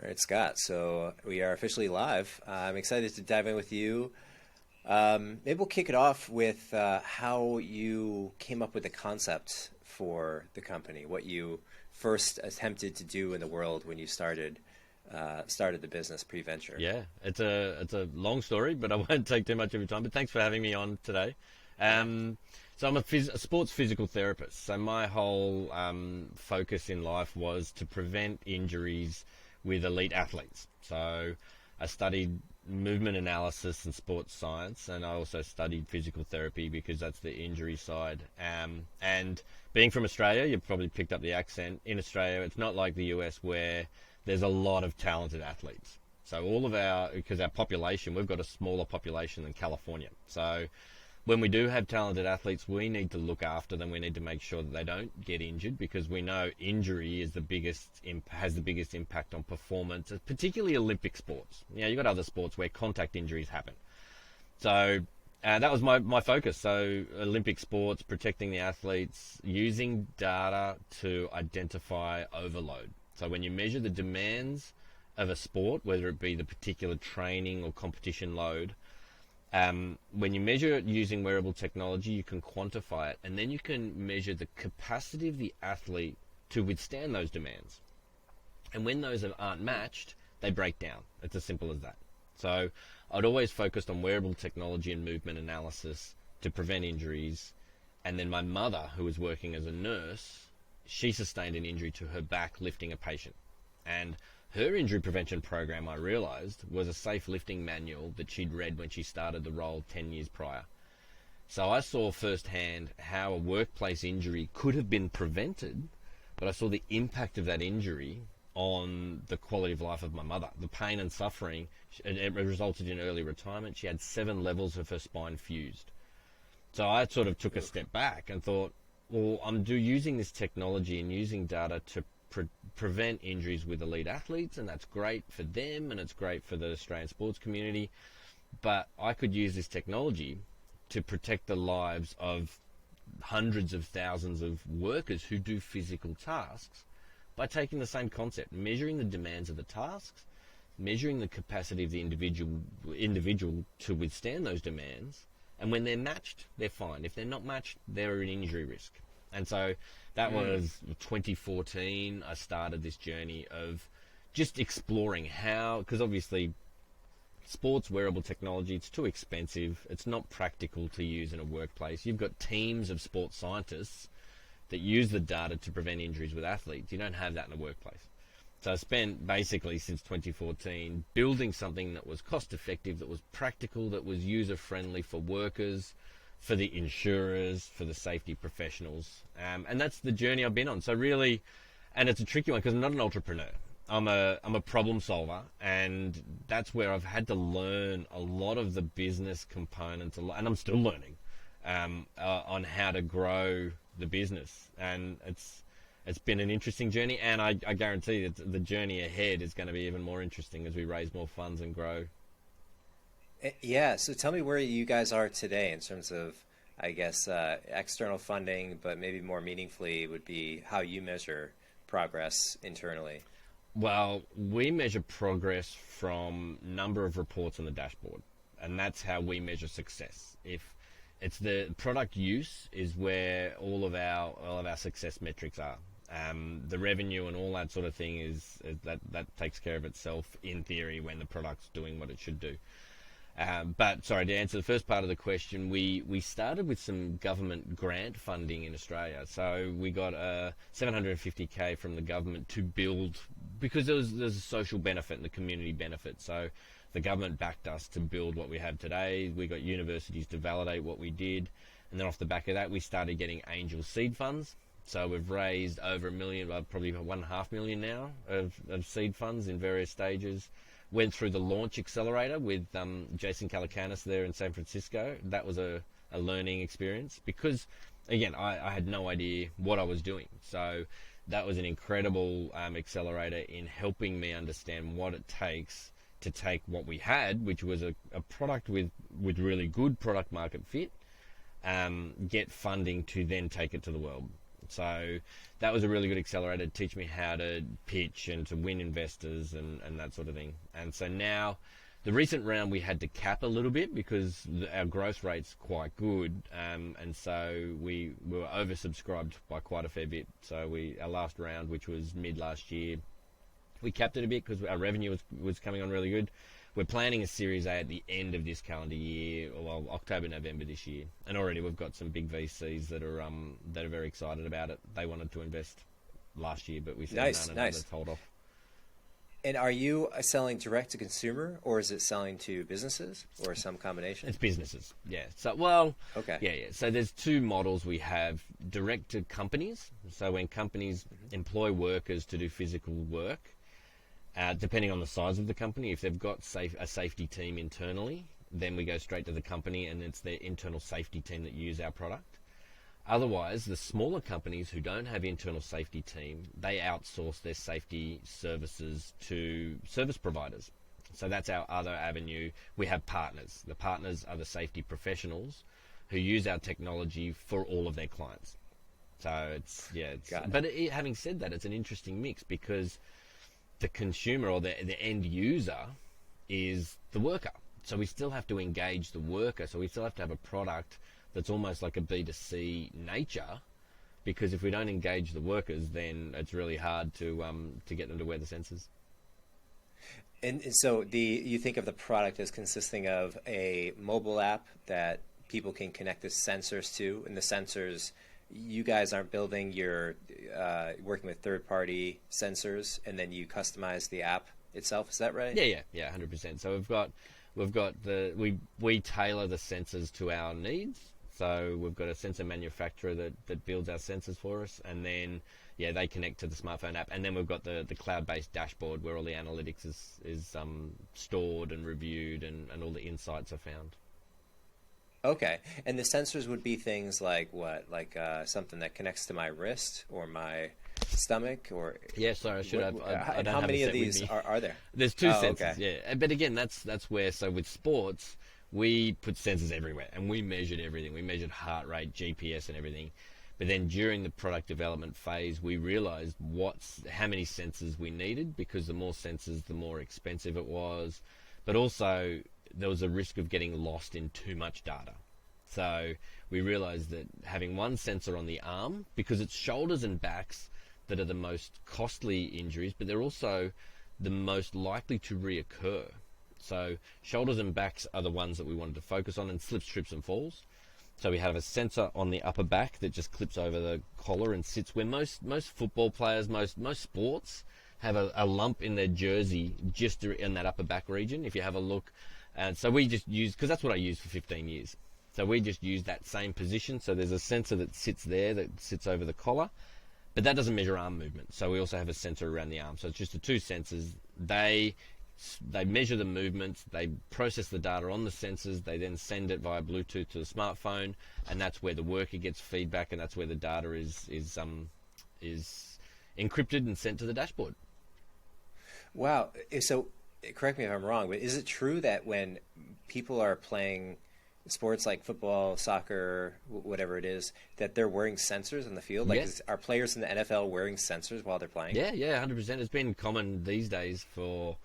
All right, Scott. So we are officially live. I'm excited to dive in with you. Maybe we'll kick it off with how you came up with the concept for the company, what you first attempted to do in the world when you started the business Preventure. Yeah, it's a long story, but I won't take too much of your time. But thanks for having me on today. Yeah. So I'm a sports physical therapist. So my whole focus in life was to prevent injuries with elite athletes. So I studied movement analysis and sports science, and I also studied physical therapy because that's the injury side. And being from Australia, you've probably picked up the accent. In Australia, it's not like the US where there's a lot of talented athletes. So because our population, we've got a smaller population than California. So when we do have talented athletes, we need to look after them. We need to make sure that they don't get injured, because we know injury is has the biggest impact on performance, particularly Olympic sports. You've got other sports where contact injuries happen. So that was my focus. So Olympic sports, protecting the athletes, using data to identify overload. So when you measure the demands of a sport, whether it be the particular training or competition load, when you measure it using wearable technology, you can quantify it, and then you can measure the capacity of the athlete to withstand those demands. And when those aren't matched, they break down. It's as simple as that. So I'd always focused on wearable technology and movement analysis to prevent injuries. And then my mother, who was working as a nurse, she sustained an injury to her back lifting a patient. And her injury prevention program, I realized, was a safe lifting manual that she'd read when she started the role 10 years prior. So I saw firsthand how a workplace injury could have been prevented, but I saw the impact of that injury on the quality of life of my mother. The pain and suffering, it resulted in early retirement. She had 7 levels of her spine fused. So I sort of took a step back and thought, well, I'm using this technology and using data to prevent injuries with elite athletes, and that's great for them and it's great for the Australian sports community, but I could use this technology to protect the lives of hundreds of thousands of workers who do physical tasks by taking the same concept, measuring the demands of the tasks, measuring the capacity of the individual to withstand those demands, and when they're matched, they're fine. If they're not matched, they're an injury risk. And so that was 2014. I started this journey of just exploring how, because obviously sports wearable technology, it's too expensive. It's not practical to use in a workplace. You've got teams of sports scientists that use the data to prevent injuries with athletes. You don't have that in a workplace. So I spent basically since 2014 building something that was cost effective, that was practical, that was user friendly for workers, for the insurers, for the safety professionals. And that's the journey I've been on. So really, and it's a tricky one because I'm not an entrepreneur. I'm a problem solver, and that's where I've had to learn a lot of the business components, and I'm still learning on how to grow the business. And it's been an interesting journey, and I guarantee that the journey ahead is going to be even more interesting as we raise more funds and grow. Yeah, so tell me where you guys are today in terms of, I guess, external funding, but maybe more meaningfully would be how you measure progress internally. Well, we measure progress from number of reports on the dashboard, and that's how we measure success. If it's the product use is where all of our success metrics are. The revenue and all that sort of thing is that takes care of itself in theory when the product's doing what it should do. But sorry, to answer the first part of the question, we started with some government grant funding in Australia. So we got $750K from the government to build, because there's a social benefit and the community benefit. So the government backed us to build what we have today. We got universities to validate what we did. And then off the back of that, we started getting angel seed funds. So we've raised over $1 million, probably $1.5 million now of seed funds in various stages. Went through the launch accelerator with Jason Calacanis there in San Francisco. That was a learning experience because, again, I had no idea what I was doing. So that was an incredible accelerator in helping me understand what it takes to take what we had, which was a product with really good product market fit, get funding to then take it to the world. So that was a really good accelerator to teach me how to pitch and to win investors and that sort of thing. And so now, the recent round we had to cap a little bit because our growth rate's quite good, and so we were oversubscribed by quite a fair bit. So our last round, which was mid last year, we capped it a bit because our revenue was coming on really good. We're planning a Series A at the end of this calendar year, well, October, November this year, and already we've got some big VCs that are very excited about it. They wanted to invest last year, but we said no, let's hold off. And are you selling direct to consumer, or is it selling to businesses, or some combination? It's businesses, yeah. So, okay, yeah. So there's two models we have: direct to companies. So when companies employ workers to do physical work. Depending on the size of the company, if they've got a safety team internally, then we go straight to the company and it's their internal safety team that use our product. Otherwise, the smaller companies who don't have internal safety team, they outsource their safety services to service providers. So that's our other avenue. We have partners. The partners are the safety professionals who use our technology for all of their clients. So having said that, it's an interesting mix because the consumer or the end user is the worker. So we still have to engage the worker. So we still have to have a product that's almost like a B2C nature, because if we don't engage the workers, then it's really hard to get them to wear the sensors. And so you think of the product as consisting of a mobile app that people can connect the sensors to, and the sensors, you guys aren't building, you're working with third-party sensors, and then you customize the app itself. Is that right? Yeah, 100%. So we've got we tailor the sensors to our needs. So we've got a sensor manufacturer that builds our sensors for us, and then they connect to the smartphone app, and then we've got the cloud-based dashboard where all the analytics is stored and reviewed, and all the insights are found. Okay, and the sensors would be things like what? Like something that connects to my wrist or my stomach, or sorry, I should have. I don't how have many a of set with these me. are there? There's two sensors, okay. But again, that's where. So with sports, we put sensors everywhere, and we measured everything. We measured heart rate, GPS, and everything. But then during the product development phase, we realized how many sensors we needed, because the more sensors, the more expensive it was. But also, there was a risk of getting lost in too much data. So we realized that having one sensor on the arm, because it's shoulders and backs that are the most costly injuries, but they're also the most likely to reoccur. So shoulders and backs are the ones that we wanted to focus on, and slips, trips, and falls. So we have a sensor on the upper back that just clips over the collar and sits where most football players, most sports have a lump in their jersey just in that upper back region. If you have a look, and so we just use, because that's what I used for 15 years. So we just use that same position. So there's a sensor that sits there, that sits over the collar, but that doesn't measure arm movement. So we also have a sensor around the arm. So it's just the two sensors. They measure the movements, they process the data on the sensors, they then send it via Bluetooth to the smartphone, and that's where the worker gets feedback, and that's where the data is encrypted and sent to the dashboard. Wow. So correct me if I'm wrong, but is it true that when people are playing sports like football, soccer, whatever it is, that they're wearing sensors on the field? Like, are players in the NFL wearing sensors while they're playing? Yeah, 100%. It's been common these days for...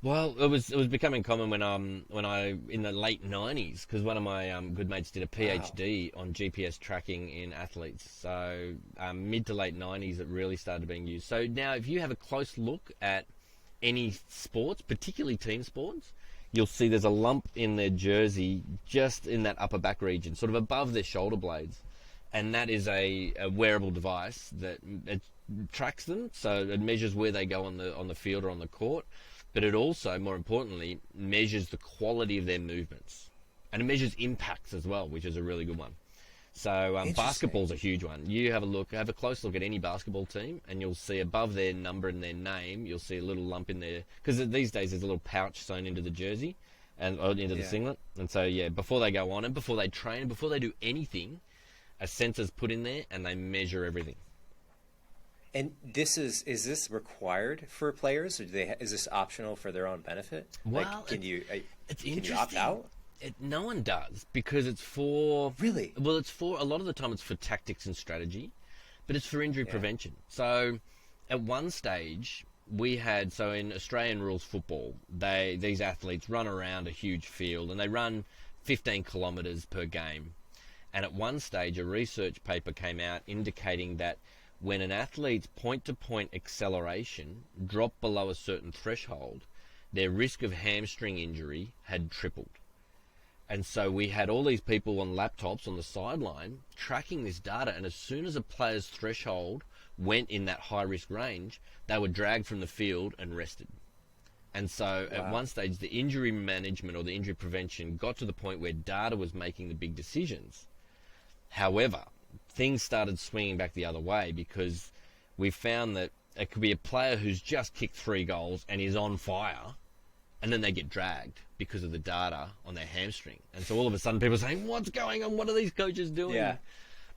Well, it was becoming common when I in the late 90s, because one of my good mates did a PhD on GPS tracking in athletes. So mid to late 90s, it really started being used. So now, if you have a close look at any sports, particularly team sports, you'll see there's a lump in their jersey just in that upper back region, sort of above their shoulder blades, and that is a wearable device that it tracks them. So it measures where they go on the field or on the court. But it also, more importantly, measures the quality of their movements. And it measures impacts as well, which is a really good one. So basketball's a huge one. You have a close look at any basketball team, and you'll see above their number and their name, you'll see a little lump in there. Because these days there's a little pouch sewn into the jersey and into the singlet. And so, before they go on and before they train, before they do anything, a sensor's put in there and they measure everything. And is this required for players, or is this optional for their own benefit? Well, like, can you opt out? No one does, because it's for... Really? Well, it's for, a lot of the time it's for tactics and strategy. but it's for injury prevention. So at one stage, we had, so in Australian rules football, these athletes run around a huge field and they run 15 kilometres per game. And at one stage, a research paper came out indicating that when an athlete's point-to-point acceleration dropped below a certain threshold, their risk of hamstring injury had tripled. And so we had all these people on laptops on the sideline tracking this data, and as soon as a player's threshold went in that high-risk range, they were dragged from the field and rested. And so at one stage, the injury management or the injury prevention got to the point where data was making the big decisions. However, things started swinging back the other way, because we found that it could be a player who's just kicked 3 goals and is on fire, and then they get dragged because of the data on their hamstring. And so all of a sudden people are saying, what's going on? What are these coaches doing? Yeah.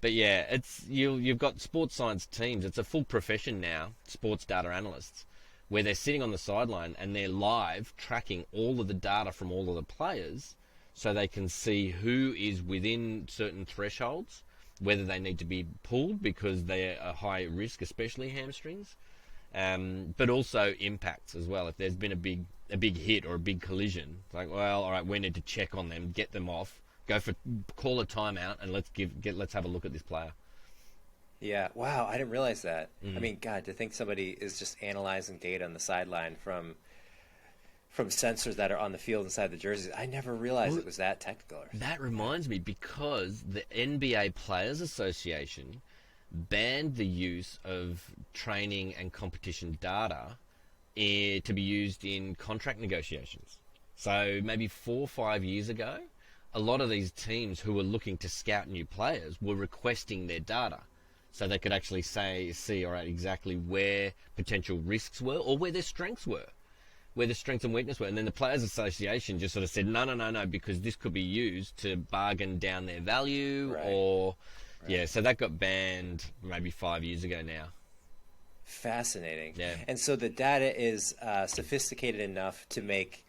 But yeah, you've got sports science teams. It's a full profession now, sports data analysts, where they're sitting on the sideline and they're live tracking all of the data from all of the players, so they can see who is within certain thresholds, whether they need to be pulled because they're a high risk, especially hamstrings, but also impacts as well. If there's been a big hit or a big collision, it's like, well, all right, we need to check on them, get them off, call a timeout, and let's have a look at this player. Yeah. Wow. I didn't realize that. I mean, God, to think somebody is just analyzing data on the sideline from sensors that are on the field inside the jerseys. I never realized it was that technical. That reminds me, because the NBA Players Association banned the use of training and competition data to be used in contract negotiations. So maybe 4 or 5 years ago, a lot of these teams who were looking to scout new players were requesting their data, so they could actually see, all right, exactly where potential risks were or where their strengths were, where the strengths and weakness were. And then the Players Association just sort of said, no, because this could be used to bargain down their value. Yeah, so that got banned maybe 5 years ago now. Fascinating. Yeah. And so the data is sophisticated enough to make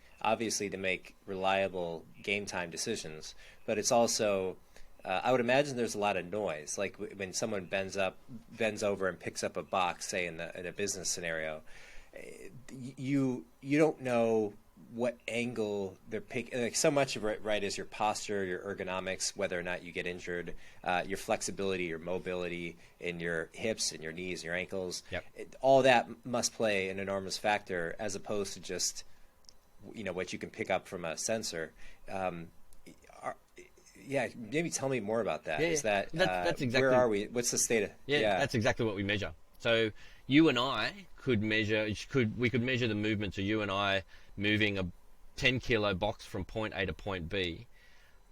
reliable game time decisions, but it's also, I would imagine there's a lot of noise. Like when someone bends over and picks up a box, say in a business scenario, you don't know what angle they're picking. Like, so much of it, right, is your posture, your ergonomics, whether or not you get injured, your flexibility, your mobility in your hips and your knees, and your ankles. Yep. All that must play an enormous factor, as opposed to just what you can pick up from a sensor. Maybe tell me more about that. Yeah, that's exactly, where are we? What's the state of? Yeah, that's exactly what we measure. So you and I could measure the movements of you and I moving a 10 kilo box from point A to point B.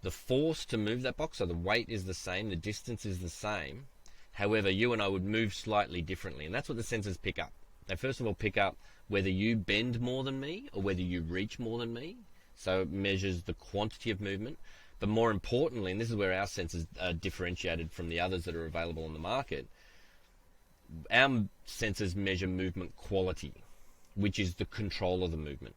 The force to move that box, so the weight is the same, the distance is the same. However, you and I would move slightly differently, and that's what the sensors pick up. They first of all pick up whether you bend more than me or whether you reach more than me. So it measures the quantity of movement. But more importantly, and this is where our sensors are differentiated from the others that are available on the market, our sensors measure movement quality, which is the control of the movement.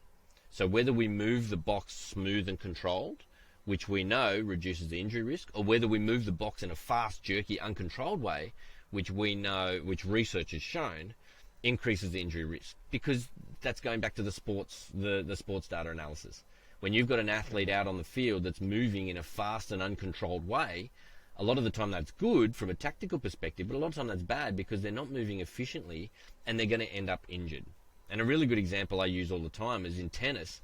So whether we move the box smooth and controlled, which we know reduces the injury risk, or whether we move the box in a fast, jerky, uncontrolled way, which we know, which research has shown, increases the injury risk. Because that's going back to the sports data analysis. When you've got an athlete out on the field that's moving in a fast and uncontrolled way, a lot of the time that's good from a tactical perspective, but a lot of the time that's bad because they're not moving efficiently and they're going to end up injured. And a really good example I use all the time is in tennis.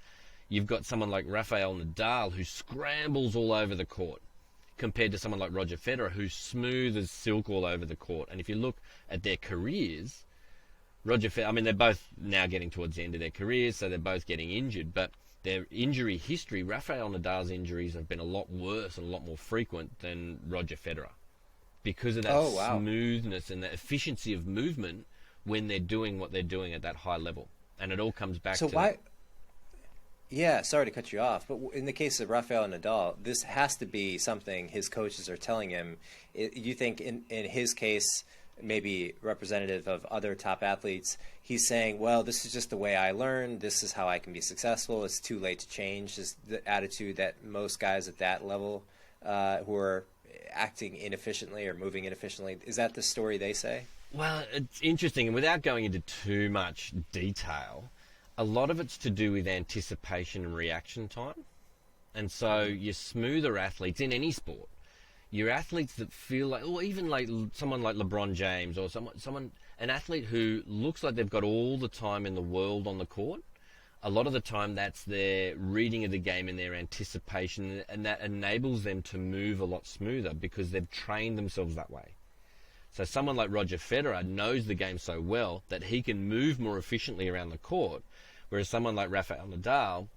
You've got someone like Rafael Nadal who scrambles all over the court, compared to someone like Roger Federer who's smooth as silk all over the court. And if you look at their careers, Roger Federer, I mean, they're both now getting towards the end of their careers, so they're both getting injured, but their injury history, Rafael Nadal's injuries have been a lot worse and a lot more frequent than Roger Federer, because of that smoothness and the efficiency of movement when they're doing what they're doing at that high level. And it all comes back to... Yeah, sorry to cut you off, but in the case of Rafael Nadal, this has to be something his coaches are telling him. You think in his case, maybe representative of other top athletes, he's saying, well, this is just the way I learned, this is how I can be successful, it's too late to change, is the attitude that most guys at that level who are acting inefficiently or moving inefficiently. Is that the story they say? Well, it's interesting, and without going into too much detail, a lot of it's to do with anticipation and reaction time. And so your smoother athletes in any sport, your athletes that feel like, or even like someone like LeBron James, or an athlete who looks like they've got all the time in the world on the court, a lot of the time that's their reading of the game and their anticipation, and that enables them to move a lot smoother because they've trained themselves that way. So someone like Roger Federer knows the game so well that he can move more efficiently around the court, whereas someone like Rafael Nadal,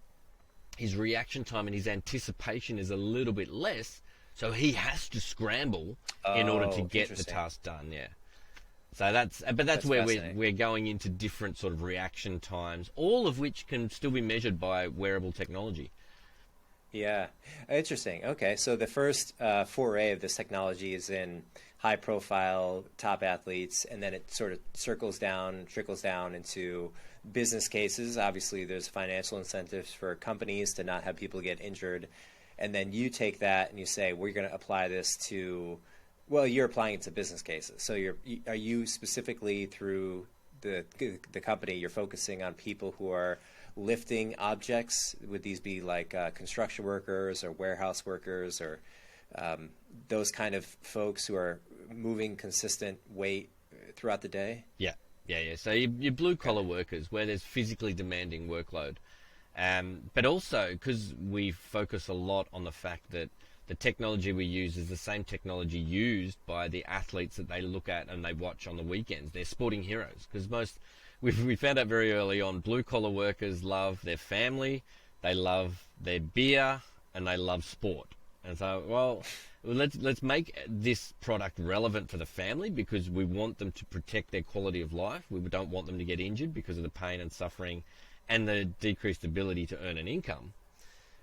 his reaction time and his anticipation is a little bit less, so he has to scramble in order to get the task done. Yeah. So that's where we're going into different sort of reaction times, all of which can still be measured by wearable technology. Yeah, interesting. Okay, so the first foray of this technology is in high-profile top athletes, and then it sort of trickles down into business cases. Obviously, there's financial incentives for companies to not have people get injured, and then you take that and you say, we're going to apply this to, well, you're applying it to business cases. So are you specifically through the company, you're focusing on people who are lifting objects? Would these be like construction workers or warehouse workers or those kind of folks who are moving consistent weight throughout the day? Yeah. So your blue-collar workers, where there's physically demanding workload. But also, because we focus a lot on the fact that the technology we use is the same technology used by the athletes that they look at and they watch on the weekends. They're sporting heroes, because we found out very early on, blue-collar workers love their family, they love their beer, and they love sport. And so, well, let's make this product relevant for the family, because we want them to protect their quality of life. We don't want them to get injured because of the pain and suffering and the decreased ability to earn an income.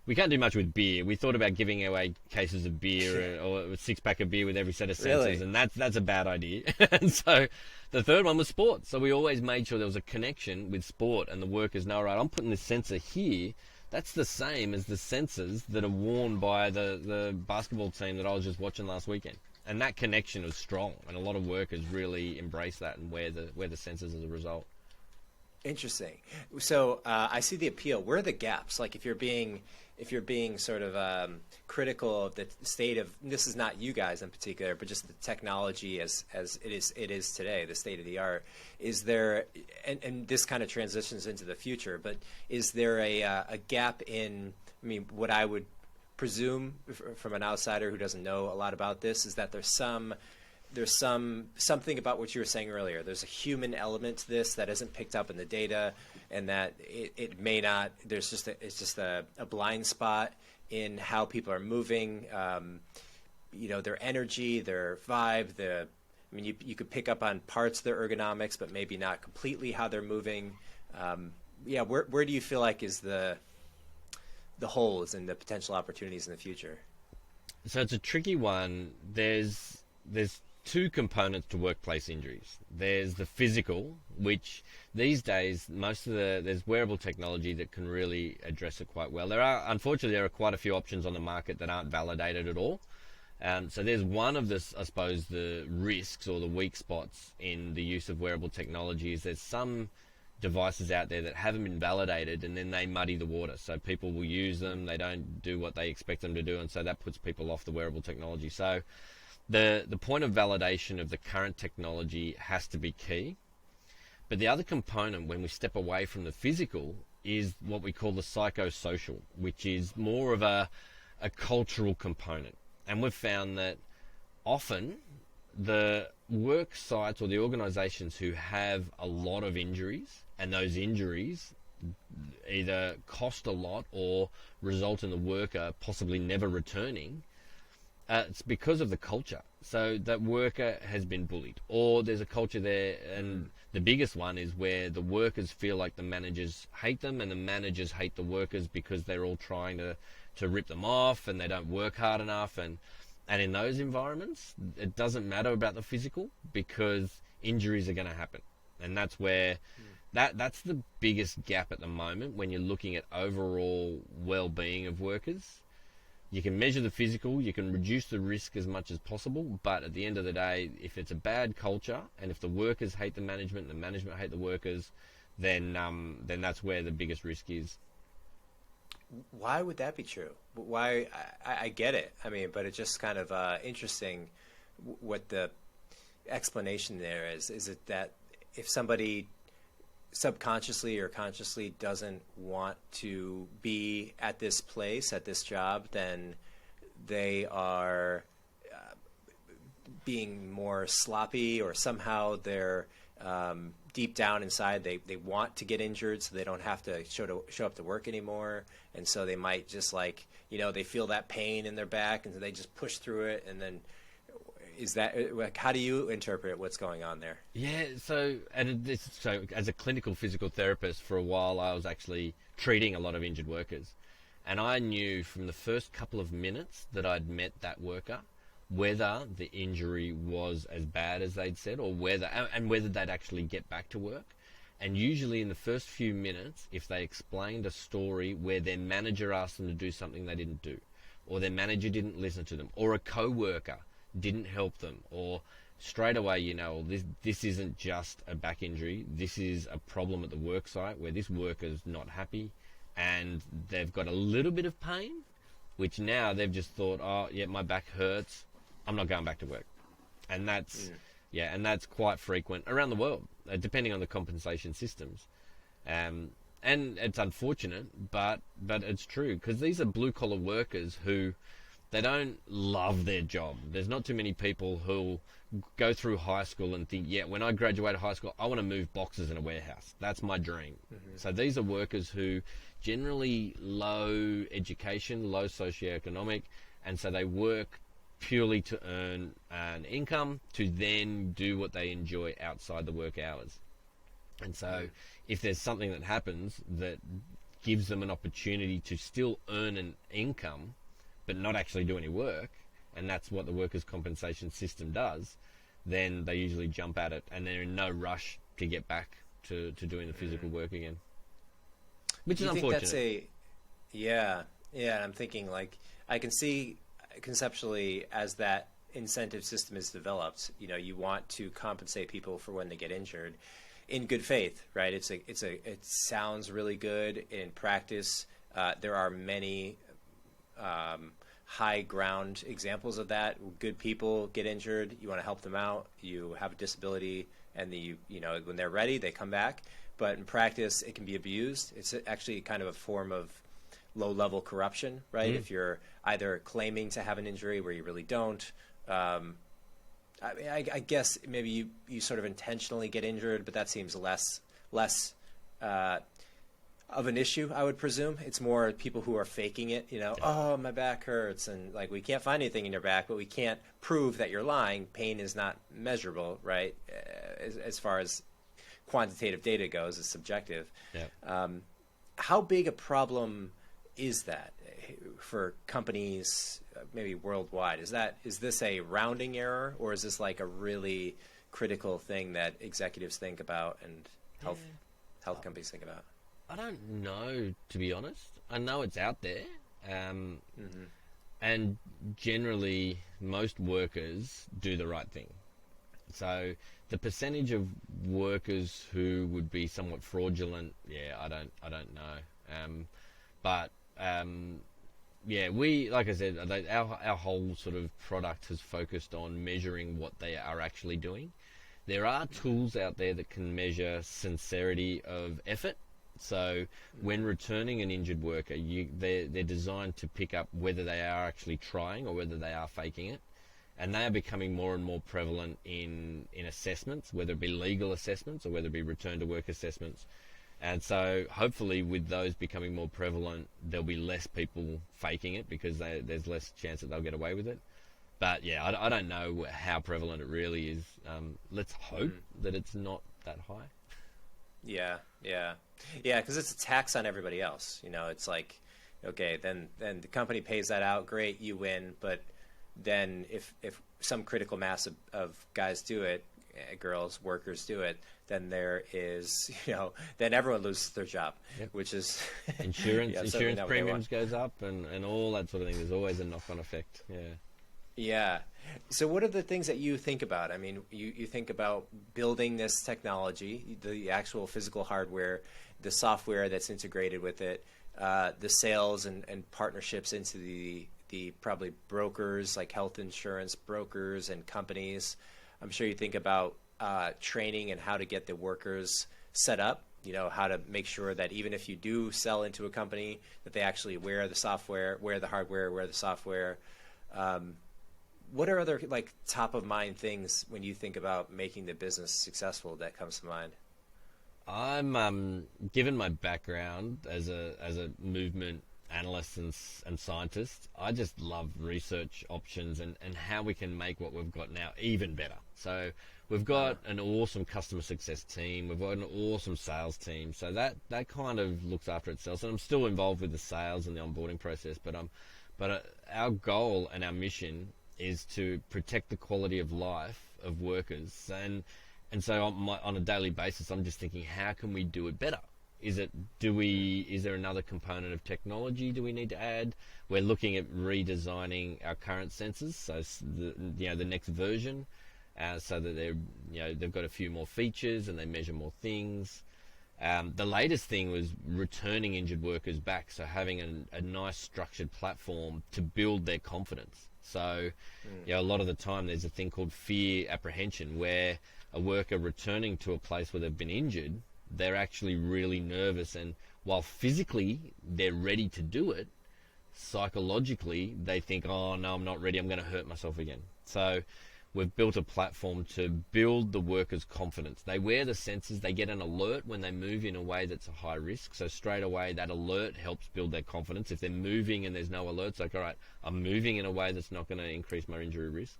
We can't do much with beer. We thought about giving away cases of beer or a six-pack of beer with every set of sensors, Really? and that's a bad idea. And so the third one was sport. So we always made sure there was a connection with sport, and the workers know, right, I'm putting this sensor here. That's the same as the sensors that are worn by the basketball team that I was just watching last weekend. And that connection was strong, and a lot of workers really embrace that and wear the sensors as a result. Interesting. So I see the appeal. Where are the gaps? Like if you're being sort of critical of the state of, this is not you guys in particular, but just the technology as it is today, the state of the art. Is there, and this kind of transitions into the future, but is there a gap in? I mean, what I would presume from an outsider who doesn't know a lot about this is that there's something about what you were saying earlier. There's a human element to this that isn't picked up in the data, and that it may not. It's just a blind spot in how people are moving. Their energy, their vibe. You could pick up on parts of their ergonomics, but maybe not completely how they're moving. Where do you feel like is the holes and the potential opportunities in the future? So it's a tricky one. There's two components to workplace injuries. There's the physical, which these days there's wearable technology that can really address it quite well. Unfortunately, there are quite a few options on the market that aren't validated at all. So there's one of the risks or the weak spots in the use of wearable technology is there's some devices out there that haven't been validated, and then they muddy the water. So people will use them, they don't do what they expect them to do, and so that puts people off the wearable technology. So the point of validation of the current technology has to be key. But the other component, when we step away from the physical, is what we call the psychosocial, which is more of a cultural component. And we've found that often the work sites or the organizations who have a lot of injuries, and those injuries either cost a lot or result in the worker possibly never returning, it's because of the culture. So that worker has been bullied, or there's a culture there, and the biggest one is where the workers feel like the managers hate them, and the managers hate the workers because they're all trying to rip them off, and they don't work hard enough. And in those environments, it doesn't matter about the physical, because injuries are going to happen. And that's where that's the biggest gap at the moment when you're looking at overall well-being of workers. you can measure the physical, you can reduce the risk as much as possible, but at the end of the day, if it's a bad culture and if the workers hate the management and the management hate the workers, then that's where the biggest risk is. Why would that be true? Why? I get it. I mean, but it's just kind of interesting what the explanation there is. Is it that if somebody subconsciously or consciously doesn't want to be at this place, at this job, then they are being more sloppy, or somehow they're deep down inside they want to get injured so they don't have to show up to work anymore, and so they might just they feel that pain in their back and so they just push through it. And then how do you interpret what's going on there? Yeah, so as a clinical physical therapist for a while, I was actually treating a lot of injured workers, and I knew from the first couple of minutes that I'd met that worker whether the injury was as bad as they'd said, or whether they'd actually get back to work. And usually in the first few minutes, if they explained a story where their manager asked them to do something they didn't do, or their manager didn't listen to them, or a co-worker didn't help them, or straight away, this isn't just a back injury, this is a problem at the work site where this worker's not happy and they've got a little bit of pain, which now they've just thought, oh yeah, my back hurts, I'm not going back to work. And that's and that's quite frequent around the world, depending on the compensation systems. And it's unfortunate, but it's true, because these are blue collar workers who they don't love their job. There's not too many people who go through high school and think, yeah, when I graduate high school, I want to move boxes in a warehouse. That's my dream. Mm-hmm. So these are workers who generally low education, low socioeconomic, and so they work purely to earn an income to then do what they enjoy outside the work hours. And so if there's something that happens that gives them an opportunity to still earn an income but not actually do any work, and that's what the workers' compensation system does, then they usually jump at it, and they're in no rush to get back to doing the physical work again. Which is unfortunate. Yeah, I'm thinking, I can see conceptually, as that incentive system is developed, you want to compensate people for when they get injured in good faith, right? It sounds really good in practice. There are many high ground examples of that. Good people get injured, you want to help them out, you have a disability, and when they're ready, they come back. But in practice, it can be abused. It's actually kind of a form of low-level corruption, right? Mm-hmm. If you're either claiming to have an injury where you really don't. I guess maybe you sort of intentionally get injured, but that seems less of an issue, I would presume. It's more people who are faking it, oh, my back hurts, and we can't find anything in your back, but we can't prove that you're lying. Pain is not measurable, right? As far as quantitative data goes, it's subjective. Yeah. How big a problem is that for companies, maybe worldwide? Is this a rounding error, or is this a really critical thing that executives think about and health companies think about? I don't know, to be honest. I know it's out there, and generally most workers do the right thing. So the percentage of workers who would be somewhat fraudulent, I don't know. We, like I said, our whole sort of product has focused on measuring what they are actually doing. There are tools out there that can measure sincerity of effort. So when returning an injured worker, they're designed to pick up whether they are actually trying or whether they are faking it. And they are becoming more and more prevalent in assessments, whether it be legal assessments or whether it be return to work assessments. And so hopefully with those becoming more prevalent, there'll be less people faking it because there's less chance that they'll get away with it. But I don't know how prevalent it really is. Let's hope that it's not that high. Yeah, because it's a tax on everybody else. It's okay, then the company pays that out, great, you win. But then if some critical mass of guys do it, girls, workers do it, then there is, then everyone loses their job, Yep. which is Insurance certainly insurance not what they premiums want. goes up and all that sort of thing. There's always a knock-on effect. Yeah. Yeah. So what are the things that you think about? I mean, you think about building this technology, the actual physical hardware, the software that's integrated with it, the sales and partnerships into the probably brokers like health insurance brokers and companies. I'm sure you think about training and how to get the workers set up, how to make sure that even if you do sell into a company, that they actually wear the software, wear the hardware, wear the software. What are other like top of mind things when you think about making the business successful that comes to mind? I'm given my background as a movement analyst and scientist, I just love research options and how we can make what we've got now even better. So we've got an awesome customer success team, we've got an awesome sales team, so that kind of looks after itself. And I'm still involved with the sales and the onboarding process, but our goal and our mission is to protect the quality of life of workers. And so on a daily basis, I'm just thinking, how can we do it better? Is there another component of technology do we need to add? We're looking at redesigning our current sensors, so the next version, so that they've got a few more features and they measure more things. The latest thing was returning injured workers back, so having a nice structured platform to build their confidence. So, a lot of the time there's a thing called fear apprehension, where a worker returning to a place where they've been injured, they're actually really nervous, and while physically they're ready to do it, psychologically they think, oh no, I'm not ready, I'm going to hurt myself again. So we've built a platform to build the workers' confidence. They wear the sensors, they get an alert when they move in a way that's a high risk. So straight away, that alert helps build their confidence. If they're moving and there's no alert, it's like, all right, I'm moving in a way that's not going to increase my injury risk.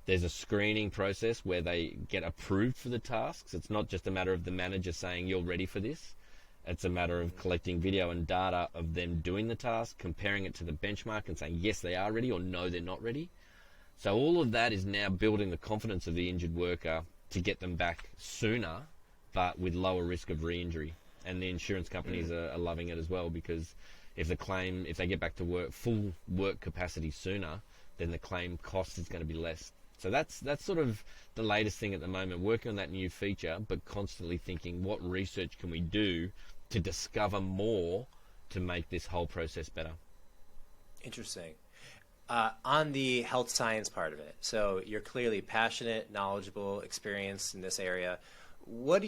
There's a screening process where they get approved for the tasks. It's not just a matter of the manager saying, you're ready for this. It's a matter of collecting video and data of them doing the task, comparing it to the benchmark and saying, yes, they are ready, or no, they're not ready. So all of that is now building the confidence of the injured worker to get them back sooner, but with lower risk of re-injury. And the insurance companies are loving it as well, because if they get back to full work capacity sooner, then the claim cost is going to be less. So that's sort of the latest thing at the moment, working on that new feature, but constantly thinking, what research can we do to discover more to make this whole process better? Interesting. On the health science part of it, so you're clearly passionate, knowledgeable, experienced in this area. What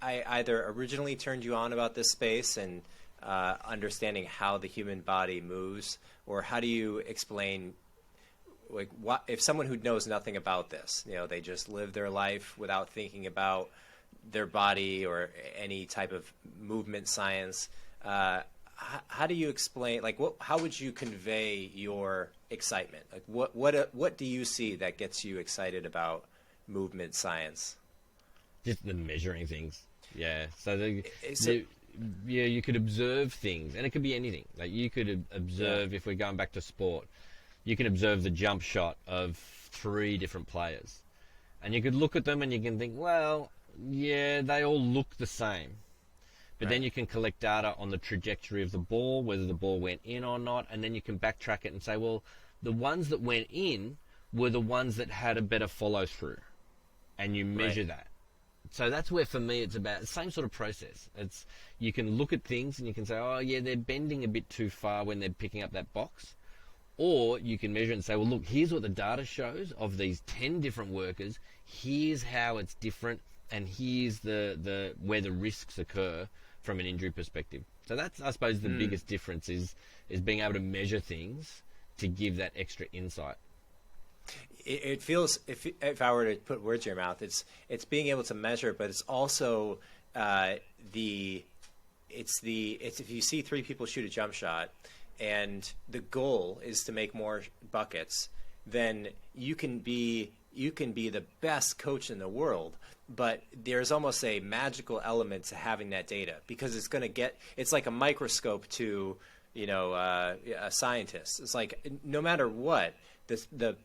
I either originally turned you on about this space and understanding how the human body moves, or how do you explain, like, what if someone who knows nothing about this, they just live their life without thinking about their body or any type of movement science? How do you explain, like, how would you convey your excitement? Like, what do you see that gets you excited about movement science? Just the measuring things. Yeah. So you could observe things, and it could be anything. Like, you could observe, if we're going back to sport, you can observe the jump shot of 3 different players, and you could look at them and you can think, well, yeah, they all look the same. But then you can collect data on the trajectory of the ball, whether the ball went in or not, and then you can backtrack it and say, well, the ones that went in were the ones that had a better follow-through, and you measure that. So that's where, for me, it's about the same sort of process. You can look at things and you can say, oh, yeah, they're bending a bit too far when they're picking up that box. Or you can measure it and say, well, look, here's what the data shows of these 10 different workers. Here's how it's different, and here's where the risks occur from an injury perspective. So that's, I suppose, the biggest difference is being able to measure things to give that extra insight. It feels, if I were to put words in your mouth, it's being able to measure, but it's also if you see 3 people shoot a jump shot, and the goal is to make more buckets, then you can be the best coach in the world, but there's almost a magical element to having that data, because it's like a microscope to a scientist. It's like, no matter what, the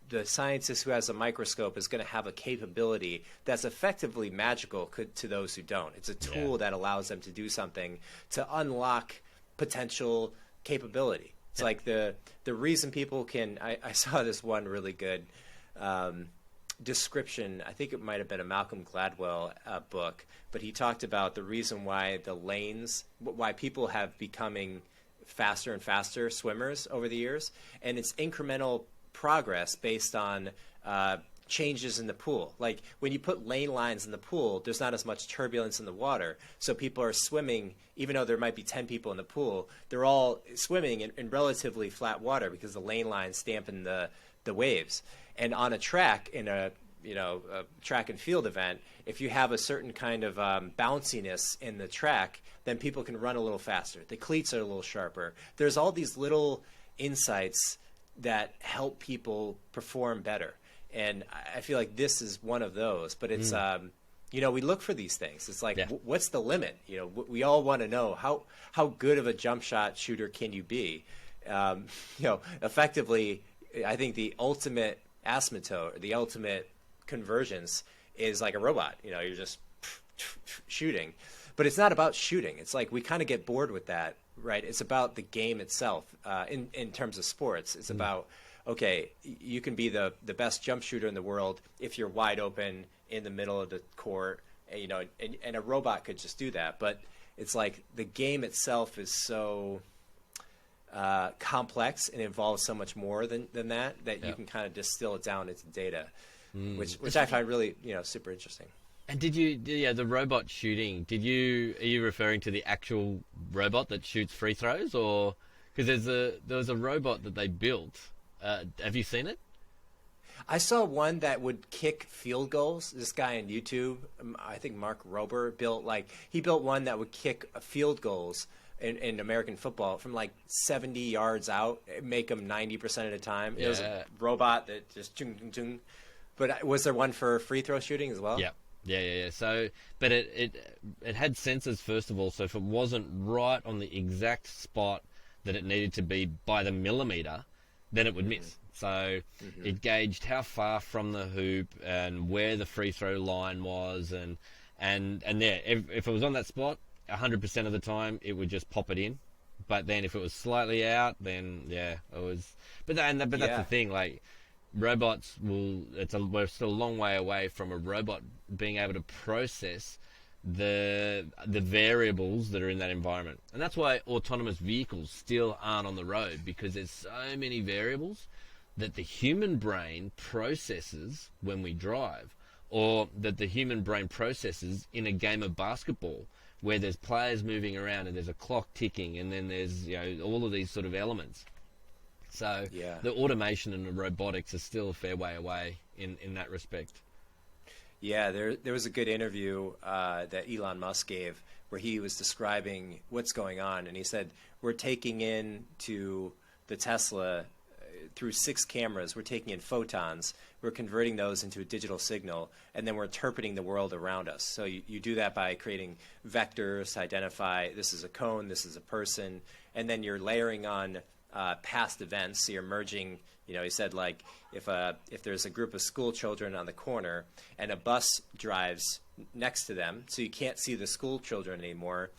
the scientist who has a microscope is going to have a capability that's effectively magical to those who don't. It's a tool that allows them to do something to unlock potential capability. It's like the reason people can. I saw this one really good description. I think it might have been a Malcolm Gladwell book, but he talked about the reason why why people have becoming faster and faster swimmers over the years, and it's incremental progress based on changes in the pool. Like when you put lane lines in the pool, there's not as much turbulence in the water, so people are swimming, even though there might be 10 people in the pool, they're all swimming in relatively flat water because the lane lines dampen the waves. And on a track, in a track and field event, if you have a certain kind of bounciness in the track, then people can run a little faster. The cleats are a little sharper. There's all these little insights that help people perform better. And I feel like this is one of those. But it's, we look for these things. It's like, what's the limit? We all want to know how good of a jump shot shooter can you be? Effectively, I think the ultimate asymptote, the ultimate convergence is like a robot. You're just shooting. But it's not about shooting. It's like we kind of get bored with that, right? It's about the game itself in terms of sports. It's about, okay, you can be the best jump shooter in the world if you're wide open in the middle of the court, and a robot could just do that. But it's like the game itself is so complex and involves so much more than that you can kind of distill it down into data, which I find really super interesting. And the robot shooting, are you referring to the actual robot that shoots free throws, or because there was a robot that they built? Have you seen it? I saw one that would kick field goals. This guy on YouTube, I think Mark Rober, built one that would kick field goals in American football from like 70 yards out, make them 90% of the time. It was a robot that just chung, chung, chung. But was there one for free throw shooting as well? Yeah. So, but it had sensors first of all. So if it wasn't right on the exact spot that it needed to be by the millimeter, then it would miss. So it gauged how far from the hoop and where the free throw line was, and if it was on that spot, 100% of the time it would just pop it in. But then if it was slightly out, then it was. But that's the thing, like. Robots we're still a long way away from a robot being able to process the variables that are in that environment. And that's why autonomous vehicles still aren't on the road, because there's so many variables that the human brain processes when we drive, or that the human brain processes in a game of basketball where there's players moving around and there's a clock ticking, and then there's all of these sort of elements. So the automation and the robotics are still a fair way away in that respect. Yeah, there was a good interview that Elon Musk gave where he was describing what's going on, and he said, we're taking in to the Tesla through 6 cameras, we're taking in photons, we're converting those into a digital signal, and then we're interpreting the world around us. So you do that by creating vectors to identify this is a cone, this is a person, and then you're layering on past events. So you're merging, he said, like if there's a group of school children on the corner and a bus drives next to them, so you can't see the school children anymore,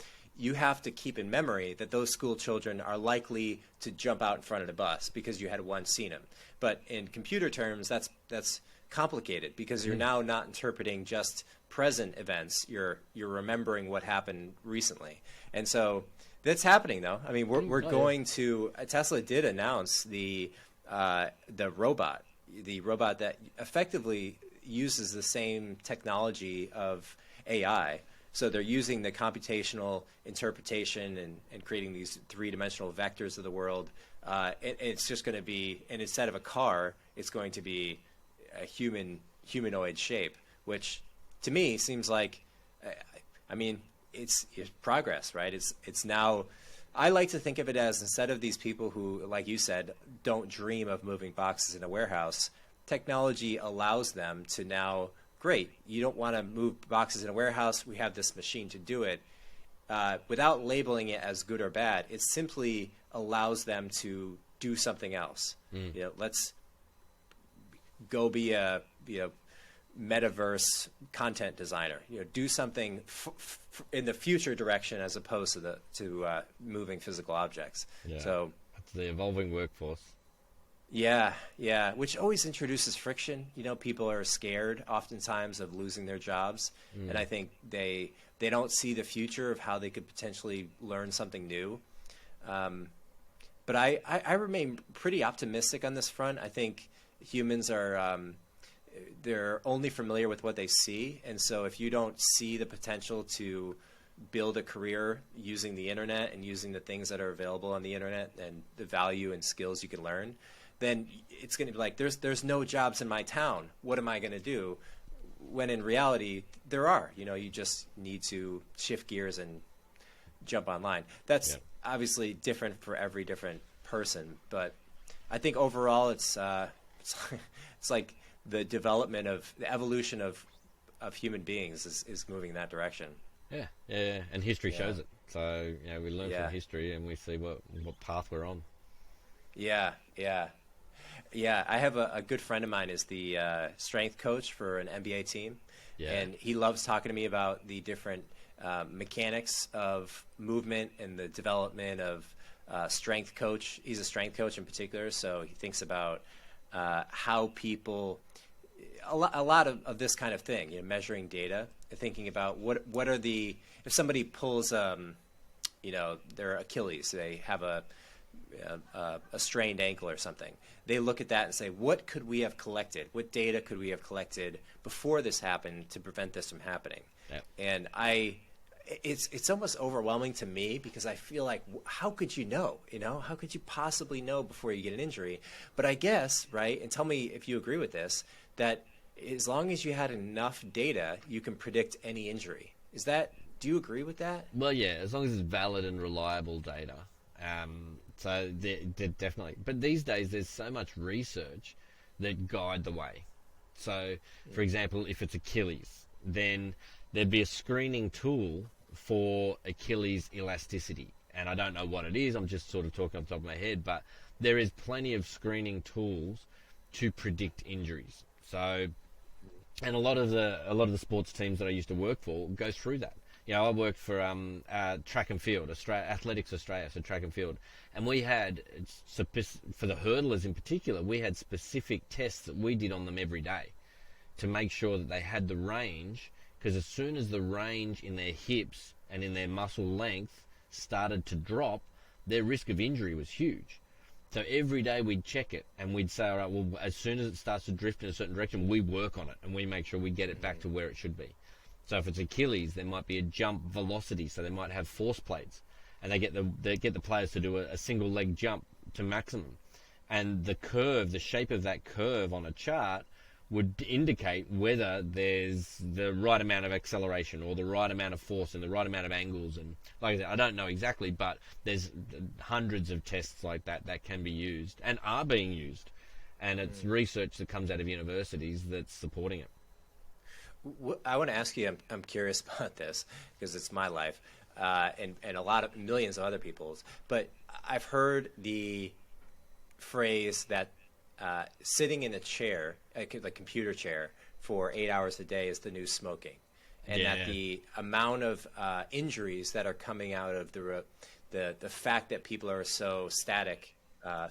you have to keep in memory that those school children are likely to jump out in front of the bus because you had once seen them. But in computer terms, that's complicated because you're now not interpreting just present events. You're remembering what happened recently. And so that's happening, though. I mean, we're going to Tesla did announce the robot that effectively uses the same technology of AI. So they're using the computational interpretation and creating these 3-dimensional vectors of the world. It's just going to be, and instead of a car, it's going to be a humanoid shape, which to me seems like, it's progress, right? It's now, I like to think of it as, instead of these people who, like you said, don't dream of moving boxes in a warehouse, technology allows them to now, great, you don't want to move boxes in a warehouse, we have this machine to do it. Without labeling it as good or bad, it simply allows them to do something else. go be a metaverse content designer. Do something in the future direction as opposed to moving physical objects. Yeah, So it's the evolving workforce. yeah, yeah, which always introduces friction. People are scared oftentimes of losing their jobs, and I think they don't see the future of how they could potentially learn something new. But I remain pretty optimistic on this front. I think humans are they're only familiar with what they see, and so if you don't see the potential to build a career using the internet and using the things that are available on the internet and the value and skills you can learn, then it's going to be like there's no jobs in my town. What am I going to do? When in reality there are. You just need to shift gears and jump online. That's obviously different for every different person, but I think overall it's like the evolution of human beings is moving in that direction. Yeah, and history shows it. So we learn from history and we see what path we're on. Yeah. I have a good friend of mine is the strength coach for an NBA team, and he loves talking to me about the different mechanics of movement and the development of strength coach. He's a strength coach in particular, so he thinks about how people a lot of this kind of thing, measuring data, thinking about what are if somebody pulls their Achilles, they have a strained ankle or something, they look at that and say, what could we have collected? What data could we have collected before this happened to prevent this from happening? Yep. And it's almost overwhelming to me because I feel like, how could you know? How could you possibly know before you get an injury? But I guess, right, and tell me if you agree with this, that as long as you had enough data, you can predict any injury. Do you agree with that? Well, yeah, as long as it's valid and reliable data. So they're definitely. But these days, there's so much research that guide the way. So, for example, if it's Achilles, then there'd be a screening tool for Achilles elasticity. And I don't know what it is. I'm just sort of talking off the top of my head. But there is plenty of screening tools to predict injuries. So, and a lot of the sports teams that I used to work for go through that. I worked for track and field, Athletics Australia, so track and field, and we had, for the hurdlers in particular, we had specific tests that we did on them every day to make sure that they had the range, because as soon as the range in their hips and in their muscle length started to drop, their risk of injury was huge. So every day we'd check it and we'd say, all right, well, as soon as it starts to drift in a certain direction, we work on it and we make sure we get it back to where it should be. So if it's Achilles, there might be a jump velocity, so they might have force plates, and they get the players to do a single leg jump to maximum, and the shape of that curve on a chart would indicate whether there's the right amount of acceleration or the right amount of force and the right amount of angles. And like I said, I don't know exactly, but there's hundreds of tests like that can be used and are being used, and it's research that comes out of universities that's supporting it. I want to ask you, I'm curious about this because it's my life and a lot of millions of other people's, but I've heard the phrase that sitting in a chair, like a computer chair, for 8 hours a day is the new smoking, and that the amount of injuries that are coming out of the fact that people are so static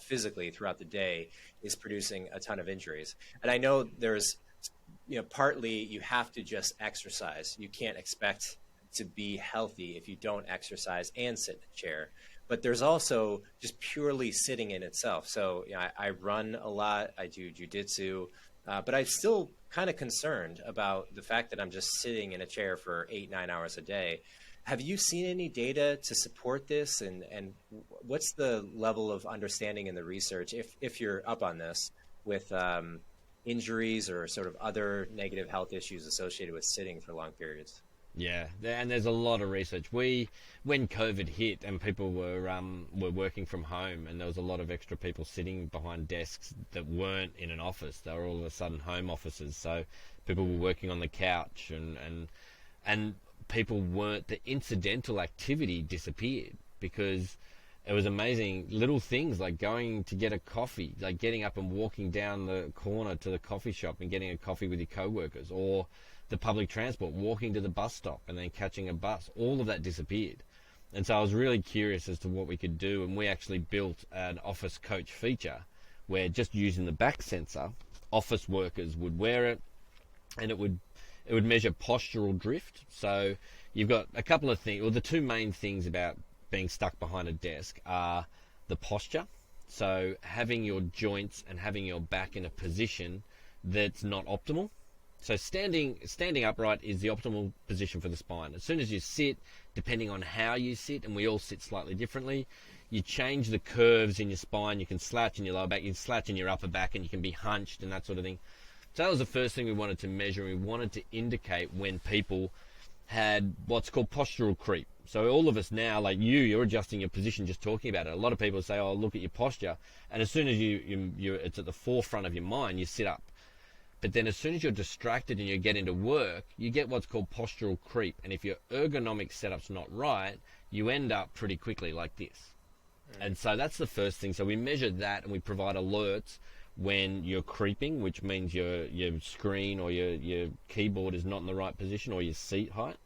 physically throughout the day is producing a ton of injuries. And I know there's partly you have to just exercise. You can't expect to be healthy if you don't exercise and sit in a chair. But there's also just purely sitting in itself. So I run a lot, I do jujitsu, but I'm still kind of concerned about the fact that I'm just sitting in a chair for 8-9 hours a day. Have you seen any data to support this? And what's the level of understanding in the research, if you're up on this, with injuries or sort of other negative health issues associated with sitting for long periods? Yeah, and there's a lot of research. When COVID hit and people were working from home, and there was a lot of extra people sitting behind desks that weren't in an office, they were all of a sudden home offices. So people were working on the couch, and people weren't. The incidental activity disappeared because it was amazing. Little things like going to get a coffee, like getting up and walking down the corner to the coffee shop and getting a coffee with your co-workers, or the public transport, walking to the bus stop and then catching a bus. All of that disappeared. And so I was really curious as to what we could do, and we actually built an office coach feature where, just using the back sensor, office workers would wear it, and it would measure postural drift. So you've got a couple of things, or the two main things about being stuck behind a desk are the posture. So having your joints and having your back in a position that's not optimal. So standing upright is the optimal position for the spine. As soon as you sit, depending on how you sit, and we all sit slightly differently, you change the curves in your spine. You can slouch in your lower back, you can slouch in your upper back, and you can be hunched and that sort of thing. So that was the first thing we wanted to measure. We wanted to indicate when people had what's called postural creep. So all of us now, like you're adjusting your position just talking about it. A lot of people say, oh, look at your posture. And as soon as it's at the forefront of your mind, you sit up. But then as soon as you're distracted and you get into work, you get what's called postural creep. And if your ergonomic setup's not right, you end up pretty quickly like this. And so that's the first thing. So we measure that, and we provide alerts when you're creeping, which means your screen or your keyboard is not in the right position, or your seat height.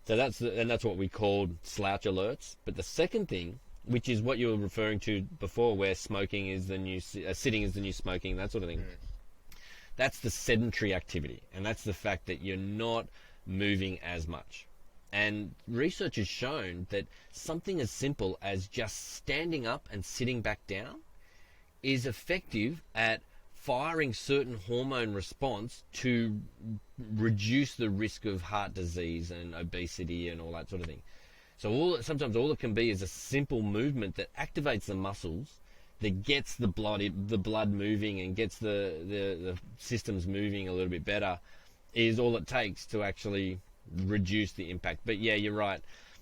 So that's what we called slouch alerts. But the second thing, which is what you were referring to before, where smoking is the new sitting is the new smoking, that sort of thing. That's the sedentary activity, and that's the fact that you're not moving as much. And research has shown that something as simple as just standing up and sitting back down is effective at firing certain hormone response to reduce the risk of heart disease and obesity and all that sort of thing. So sometimes all it can be is a simple movement that activates the muscles, that gets the blood moving and gets the systems moving a little bit better, is all it takes to actually reduce the impact. But yeah, you're right.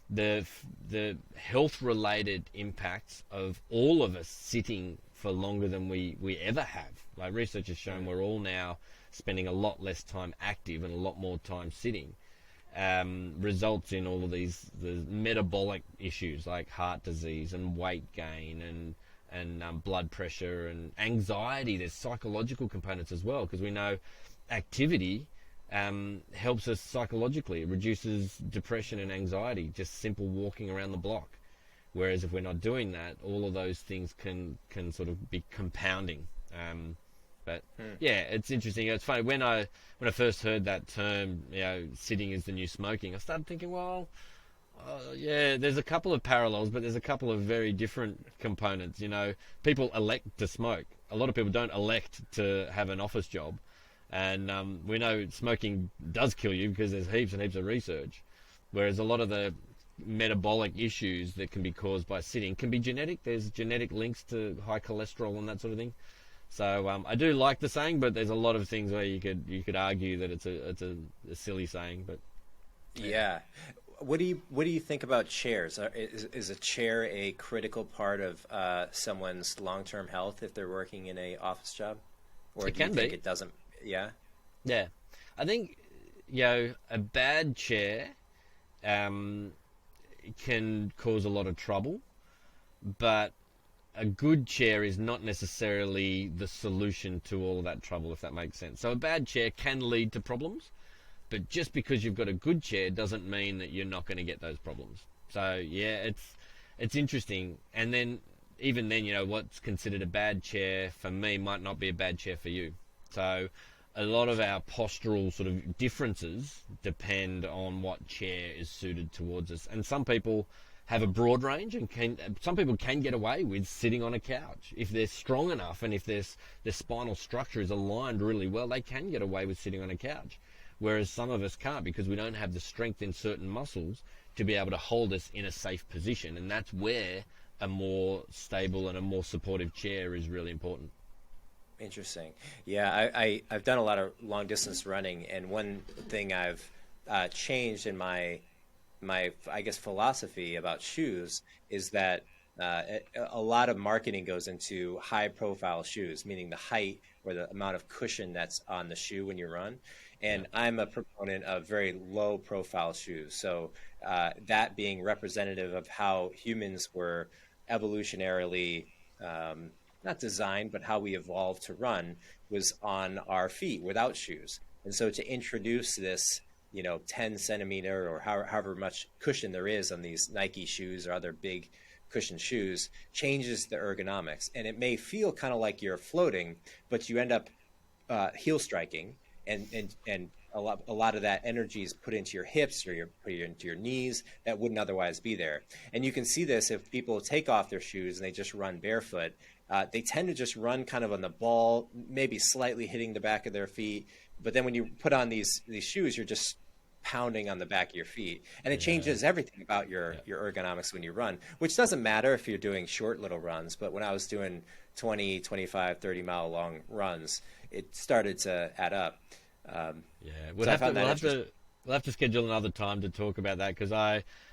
The health related impacts of all of us sitting for longer than we ever have. Like research has shown, we're all now spending a lot less time active and a lot more time sitting. Results in all of the metabolic issues like heart disease and weight gain and blood pressure and anxiety. There's psychological components as well, because we know activity helps us psychologically. It reduces depression and anxiety, just simple walking around the block. Whereas if we're not doing that, all of those things can sort of be compounding. But yeah, it's interesting. It's funny when I first heard that term, sitting is the new smoking, I started thinking, well, yeah, there's a couple of parallels, but there's a couple of very different components. People elect to smoke. A lot of people don't elect to have an office job. And we know smoking does kill you because there's heaps and heaps of research. Whereas a lot of the metabolic issues that can be caused by sitting can be genetic. There's genetic links to high cholesterol and that sort of thing. So I do like the saying, but there's a lot of things where you could argue that it's a silly saying. But yeah. What do you think about chairs? Is a chair a critical part of someone's long-term health if they're working in a office job, or do you think it doesn't? Yeah. Yeah, I think a bad chair can cause a lot of trouble, but a good chair is not necessarily the solution to all of that trouble, if that makes sense. So a bad chair can lead to problems, but just because you've got a good chair doesn't mean that you're not going to get those problems. So yeah, it's interesting. And then even then, what's considered a bad chair for me might not be a bad chair for you. So a lot of our postural sort of differences depend on what chair is suited towards us. And some people have a broad range, and some people can get away with sitting on a couch. If they're strong enough and if their spinal structure is aligned really well, they can get away with sitting on a couch. Whereas some of us can't, because we don't have the strength in certain muscles to be able to hold us in a safe position. And that's where a more stable and a more supportive chair is really important. Interesting. Yeah, I've done a lot of long distance running, and one thing I've changed in my I guess philosophy about shoes is that a lot of marketing goes into high profile shoes, meaning the height or the amount of cushion that's on the shoe when you run. And I'm a proponent of very low profile shoes. So that being representative of how humans were evolutionarily not designed, but how we evolved to run was on our feet without shoes. And so to introduce this, 10 centimeter or however much cushion there is on these Nike shoes or other big cushion shoes changes the ergonomics. And it may feel kind of like you're floating, but you end up heel striking, and a lot of that energy is put into your hips or put into your knees that wouldn't otherwise be there. And you can see this if people take off their shoes and they just run barefoot. They tend to just run kind of on the ball, maybe slightly hitting the back of their feet. But then when you put on these shoes, you're just pounding on the back of your feet, and it changes everything about your ergonomics when you run, which doesn't matter if you're doing short little runs. But when I was doing 20, 25, 30-mile long runs, it started to add up. We'll have to schedule another time to talk about that, because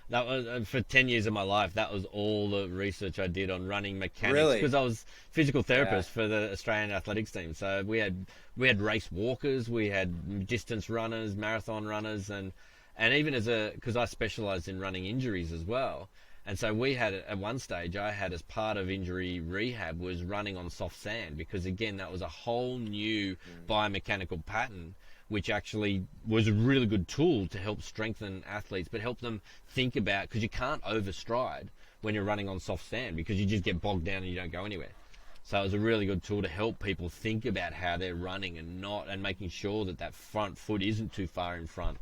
that was for 10 years of my life. That was all the research I did on running mechanics, because I was physical therapist for the Australian athletics team. So we had race walkers, we had distance runners, marathon runners, and even because I specialized in running injuries as well. And so we had, at one stage, I had as part of injury rehab was running on soft sand, because again, that was a whole new biomechanical pattern, which actually was a really good tool to help strengthen athletes, but help them think about, because you can't overstride when you're running on soft sand, because you just get bogged down and you don't go anywhere. So it was a really good tool to help people think about how they're running and making sure that front foot isn't too far in front.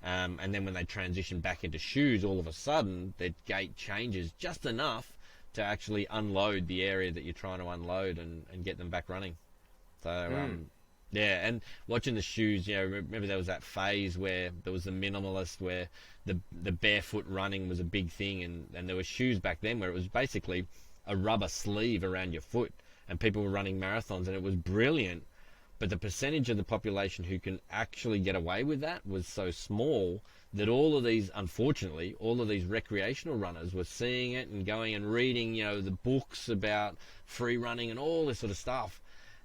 And then when they transition back into shoes, all of a sudden their gait changes just enough to actually unload the area that you're trying to unload and get them back running. So and watching the shoes, remember there was that phase where there was the minimalist, where the barefoot running was a big thing, and there were shoes back then where it was basically a rubber sleeve around your foot, and people were running marathons, and it was brilliant. But the percentage of the population who can actually get away with that was so small that unfortunately, all of these recreational runners were seeing it and going and reading, the books about free running and all this sort of stuff,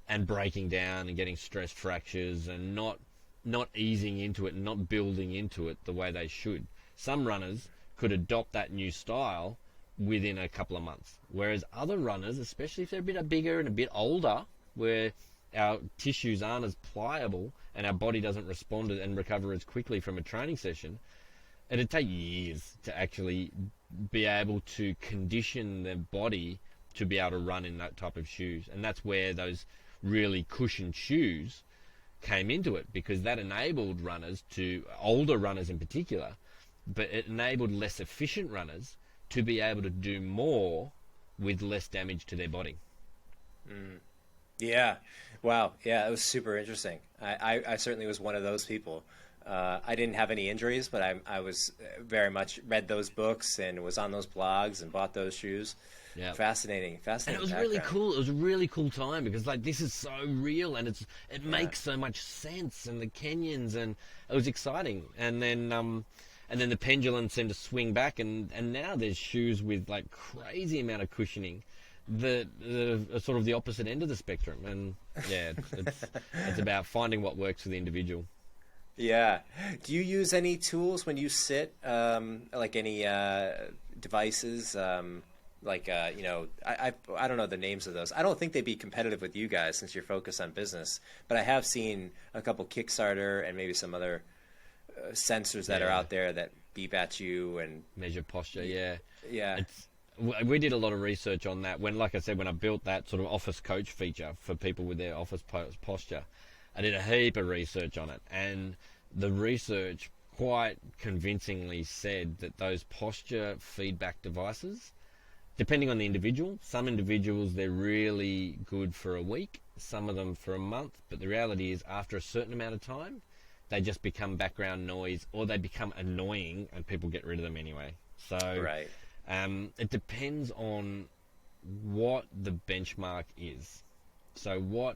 and breaking down and getting stress fractures and not easing into it and not building into it the way they should. Some runners could adopt that new style within a couple of months, whereas other runners, especially if they're a bit bigger and a bit older, where our tissues aren't as pliable and our body doesn't respond and recover as quickly from a training session, it'd take years to actually be able to condition their body to be able to run in that type of shoes. And that's where those really cushioned shoes came into it, because that enabled older runners in particular, but it enabled less efficient runners to be able to do more with less damage to their body. Yeah. Wow. Yeah, it was super interesting. I certainly was one of those people. I didn't have any injuries, but I was very much read those books and was on those blogs and bought those shoes. Yeah. Fascinating. And it was really cool. It was a really cool time, because this is so real, and it makes so much sense, and the Kenyans, and it was exciting. And then the pendulum seemed to swing back, and now there's shoes with crazy amount of cushioning that are sort of the opposite end of the spectrum. And it's about finding what works for the individual. Yeah. Do you use any tools when you sit, like any devices? I don't know the names of those. I don't think they'd be competitive with you guys since you're focused on business. But I have seen a couple Kickstarter and maybe some other sensors that are out there that beep at you and measure posture. Yeah. We did a lot of research on that when I built that sort of office coach feature for people with their office posture. I did a heap of research on it, and the research quite convincingly said that those posture feedback devices, depending on the individual, some individuals they're really good for a week, some of them for a month, but the reality is after a certain amount of time they just become background noise, or they become annoying and people get rid of them anyway. So right. It depends on what the benchmark is. So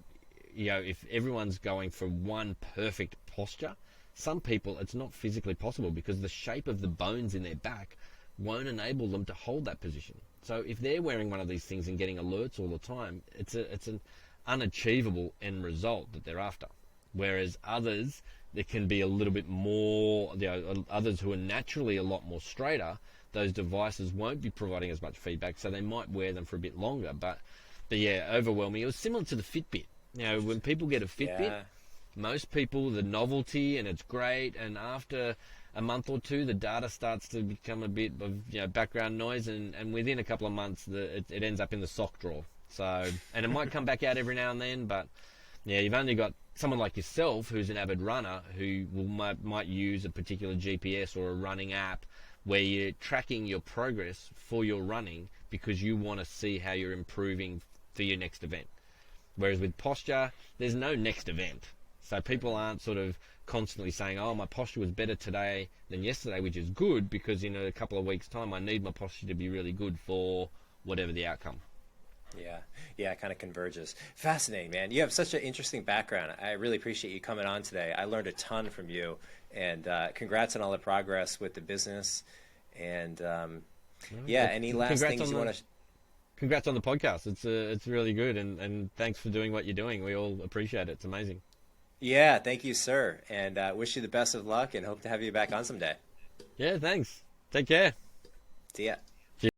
if everyone's going for one perfect posture, some people it's not physically possible because the shape of the bones in their back won't enable them to hold that position. So if they're wearing one of these things and getting alerts all the time, it's an unachievable end result that they're after. Whereas others, there can be a little bit more, others who are naturally a lot more straighter, those devices won't be providing as much feedback, so they might wear them for a bit longer. But yeah, overwhelming. It was similar to the Fitbit. When people get a Fitbit, most people, the novelty, and it's great, and after a month or two, the data starts to become a bit of background noise, and within a couple of months, it ends up in the sock drawer. So, and it might come back out every now and then, but you've only got someone like yourself who's an avid runner who might use a particular GPS or a running app where you're tracking your progress for your running because you want to see how you're improving for your next event. Whereas with posture, there's no next event. So people aren't sort of constantly saying, oh, my posture was better today than yesterday, which is good because in a couple of weeks' time, I need my posture to be really good for whatever the outcome. Yeah, it kind of converges. Fascinating, man. You have such an interesting background. I really appreciate you coming on today. I learned a ton from you, and congrats on all the progress with the business. And any last things you want to... Congrats on the podcast. It's really good, and thanks for doing what you're doing. We all appreciate it. It's amazing. Yeah, thank you, sir. And wish you the best of luck and hope to have you back on someday. Yeah, thanks. Take care. See ya.